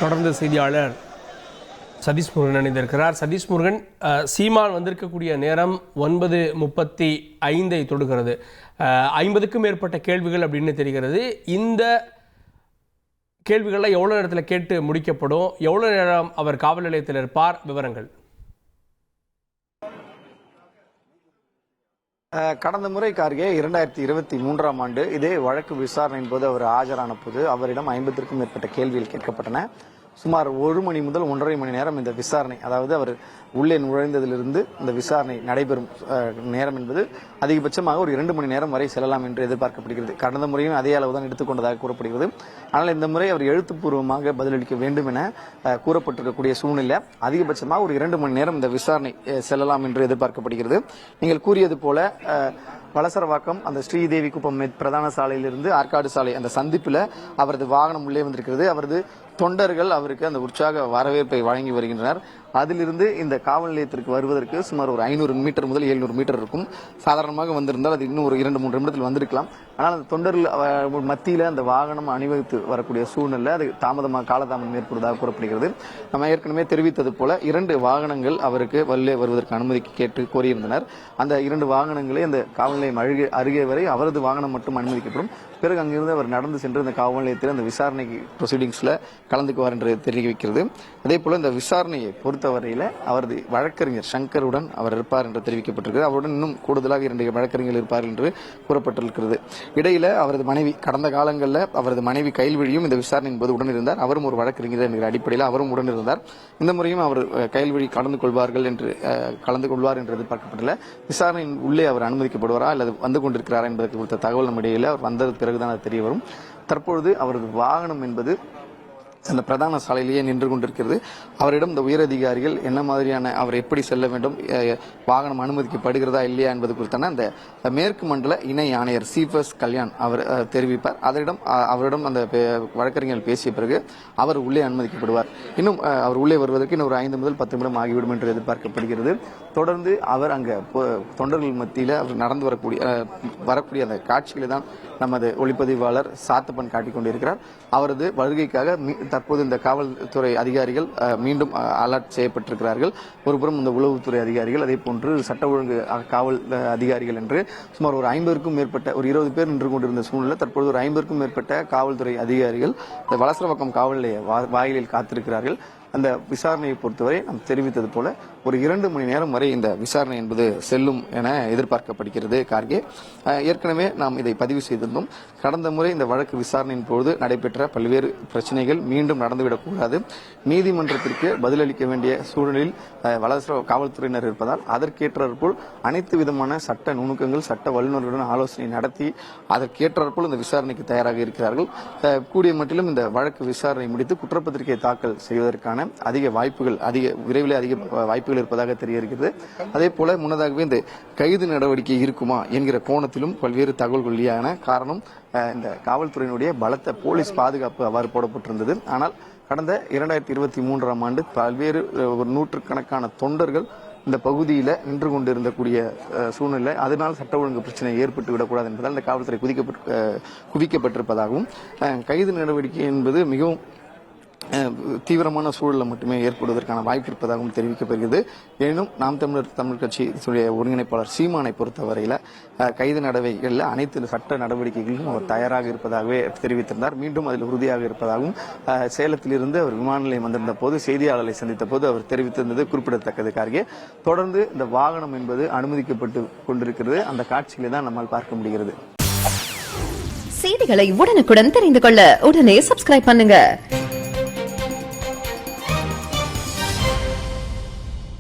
தொடர்ந்து செய்தியாளர் சதீஷ் முருகன் இணைந்திருக்கிறார். சதீஷ் முருகன், சீமான் வந்திருக்கக்கூடிய நேரம் 9:35 தொடுகிறது. 50க்கும் மேற்பட்ட கேள்விகள் அப்படின்னு தெரிகிறது. இந்த கேள்விகள்லாம் எவ்வளோ நேரத்தில் கேட்டு முடிக்கப்படும்? எவ்வளோ நேரம் அவர் காவல் நிலையத்தில் இருப்பார்? விவரங்கள். கடந்த முறை கார்கே 2023ஆம் ஆண்டு இதே வழக்கு விசாரணையின் போது அவர் ஆஜரான போது அவரிடம் 50க்கும் மேற்பட்ட கேள்விகள் கேட்கப்பட்டன. சுமார் 1 மணி முதல் 1.5 மணி நேரம் இந்த விசாரணை, அதாவது அவர் உள்ளே நுழைந்ததிலிருந்து இந்த விசாரணை நடைபெறும் நேரம் என்பது அதிகபட்சமாக ஒரு 2 மணி நேரம் வரை செல்லலாம் என்று எதிர்பார்க்கப்படுகிறது. கடந்த முறையும் அதே அளவு தான் எடுத்துக்கொண்டதாக கூறப்படுகிறது. ஆனால் இந்த முறை அவர் எழுத்துப்பூர்வமாக பதிலளிக்க வேண்டும் என கூறப்பட்டிருக்கக்கூடிய சூழ்நிலை அதிகபட்சமாக ஒரு 2 மணி நேரம் இந்த விசாரணை செல்லலாம் என்று எதிர்பார்க்கப்படுகிறது. நீங்கள் கூறியது போல வலசரவாக்கம் அந்த ஸ்ரீதேவி குப்பம் பிரதான சாலையிலிருந்து ஆற்காடு சாலை அந்த சந்திப்பில் அவரது வாகனம் உள்ளே வந்திருக்கிறது. அவரது தொண்டர்கள் அவருக்கு அந்த உற்சாக வரவேற்பை வழங்கி வருகின்றனர். அதிலிருந்து இந்த காவல் நிலையத்திற்கு வருவதற்கு சுமார் ஒரு 500 மீட்டர் முதல் 700 மீட்டர் இருக்கும். சாதாரணமாக வந்திருந்தால் அது இன்னும் ஒரு 2-3 நிமிடத்தில் வந்திருக்கலாம். ஆனால் அந்த தொண்டர்கள் மத்தியில் அந்த வாகனம் அணிவகுத்து வரக்கூடிய சூழ்நிலை அது காலதாமதம் ஏற்படுவதாக கூறப்படுகிறது. நம்ம ஏற்கனவே தெரிவித்தது போல 2 வாகனங்கள் அவருக்கு வெளியே வருவதற்கு அனுமதி கேட்டு கோரியிருந்தனர். அந்த 2 வாகனங்களே அந்த காவல் நிலையம் அருகே வரை அவரது வாகனம் மட்டும் அனுமதிக்கப்படும். பிறகு அங்கிருந்து அவர் நடந்து சென்று இந்த காவல் நிலையத்தில் அந்த விசாரணை ப்ரொசீடிங்ஸ்ல கலந்துக்குவார் என்று தெரிவிக்கிறது. அதே போல இந்த விசாரணையை பொறுத்தவரையில அவரது வழக்கறிஞர் சங்கருடன் அவர் இருப்பார் என்று தெரிவிக்கப்பட்டிருக்கிறது. அவருடன் இன்னும் கூடுதலாக 2 வழக்கறிஞர்கள் இருப்பார் என்று கூறப்பட்டிருக்கிறது. இடையில அவரது மனைவி, கடந்த காலங்களில் அவரது மனைவி கைல்வழியும் இந்த விசாரணையின் போது உடன் இருந்தார். அவரும் ஒரு வழக்கறிஞர் என்கிற அடிப்படையில் அவரும் உடன் இருந்தார். இந்த முறையும் அவர் கைல்வழி கலந்து கொள்வார் என்று எதிர்பார்க்கப்பட்டுள்ள விசாரணையின் உள்ளே அவர் அனுமதிக்கப்படுவாரா அல்லது வந்து கொண்டிருக்கிறாரா என்பதற்கு குறித்த தகவல் நம்ம இடையில அவர் வந்தது பிறகுதான் அது தெரிய வரும். தற்பொழுது அவரது வாகனம் என்பது அந்த பிரதான சாலையிலேயே நின்று கொண்டிருக்கிறது. அவரிடம் இந்த உயரதிகாரிகள் என்ன மாதிரியான, அவர் எப்படி செல்ல வேண்டும், வாகனம் அனுமதிக்கப்படுகிறதா இல்லையா என்பது குறித்தான அந்த மேற்கு மண்டல இணை ஆணையர் சீஃபஸ் கல்யாண் அவர் தெரிவிப்பார். அவரிடம் அந்த வழக்கறிஞர்கள் பேசிய பிறகு அவர் உள்ளே அனுமதிக்கப்படுவார். இன்னும் அவர் உள்ளே வருவதற்கு இன்னும் ஒரு 5 முதல் 10 நிமிடம் ஆகிவிடும் என்று எதிர்பார்க்கப்படுகிறது. தொடர்ந்து அவர் அங்கே தொண்டர்கள் மத்தியில் அவர் நடந்து வரக்கூடிய அந்த காட்சிகளை தான் நமது ஒளிப்பதிவாளர் சாத்தப்பன் காட்டிக் கொண்டிருக்கிறார். அவரது வருகைக்காக தற்போது இந்த காவல்துறை அதிகாரிகள் மீண்டும் அலர்ட் செய்யப்பட்டிருக்கிறார்கள். ஒருபுறம் இந்த உளவுத்துறை அதிகாரிகள், அதே போன்று சட்ட ஒழுங்கு காவல் அதிகாரிகள் என்று சுமார் ஒரு 50க்கும் மேற்பட்ட ஒரு 20 பேர் நின்று கொண்டிருந்த சூழ்நிலை தற்போது ஒரு 50க்கும் மேற்பட்ட காவல்துறை அதிகாரிகள் இந்த வலசரவாக்கம் காவல் நிலைய வாயிலில் காத்திருக்கிறார்கள். அந்த விசாரணையை பொறுத்தவரை நாம் தெரிவித்தது போல ஒரு 2 மணி நேரம் வரை இந்த விசாரணை என்பது செல்லும் என எதிர்பார்க்கப்படுகிறது. கார்கே, ஏற்கனவே நாம் இதை பதிவு செய்திருந்தோம். கடந்த முறை இந்த வழக்கு விசாரணையின் போது நடைபெற்ற பல்வேறு பிரச்சனைகள் மீண்டும் நடந்துவிடக்கூடாது, நீதிமன்றத்திற்கு பதிலளிக்க வேண்டிய சூழலில் வலசர காவல்துறையினர் இருப்பதால் அதற்கேற்றாற்போல் அனைத்து விதமான சட்ட நுணுக்கங்கள், சட்ட வல்லுநர்களுடன் ஆலோசனை நடத்தி அதற்கேற்றாற்போல் இந்த விசாரணைக்கு தயாராக இருக்கிறார்கள். கூடிய மட்டிலும் இந்த வழக்கு விசாரணை முடித்து குற்றப்பத்திரிகை தாக்கல் செய்வதற்கான விரைவில் அதிக வாய்ப்புகள் இருப்பதாக தெரிய இருக்கிறது. அதே போல முன்னதாகவே இந்த கைது நடவடிக்கை இருக்குமா என்கிற கோணத்திலும் பல்வேறு தகவல்கள் வெளியான காரணம் இந்த காவல்துறையினுடைய பலத்த போலீஸ் பாதுகாப்பு அவ்வாறு போடப்பட்டிருந்தது. ஆனால் கடந்த 2023ஆம் ஆண்டு பல்வேறு ஒரு 100கணக்கான தொண்டர்கள் இந்த பகுதியில் நின்று கொண்டிருந்தக்கூடிய சூழ்நிலை, அதனால் சட்ட ஒழுங்கு பிரச்சனை ஏற்பட்டு விடக்கூடாது என்பதால் இந்த காவல்துறை குவிக்கப்பட்டிருப்பதாகவும் கைது நடவடிக்கை என்பது மிகவும் தீவிரமான சூழலில் மட்டுமே ஏற்படுவதற்கான வாய்ப்பு இருப்பதாகவும் தெரிவிக்கப்படுகிறது. எனினும் நாம் தமிழர் கட்சி ஒருங்கிணைப்பாளர் சீமானை பொறுத்தவரையில் கைது நடவடிக்கைகளில் அனைத்து சட்ட நடவடிக்கைகளிலும் அவர் தயாராக இருப்பதாகவே தெரிவித்திருந்தார். மீண்டும் அதில் உறுதியாக இருப்பதாகவும் சேலத்திலிருந்து அவர் விமான நிலையம் வந்திருந்த போது செய்தியாளர்களை சந்தித்த போது அவர் தெரிவித்திருந்தது குறிப்பிடத்தக்கது. கார்கே, தொடர்ந்து இந்த வாகனம் என்பது அனுமதிக்கப்பட்டு கொண்டிருக்கிறது. அந்த காட்சிகளை தான் நம்மால் பார்க்க முடிகிறது. செய்திகளை உடனுக்குடன் தெரிந்து கொள்ள உடனே சப்ஸ்கிரைப் பண்ணுங்க.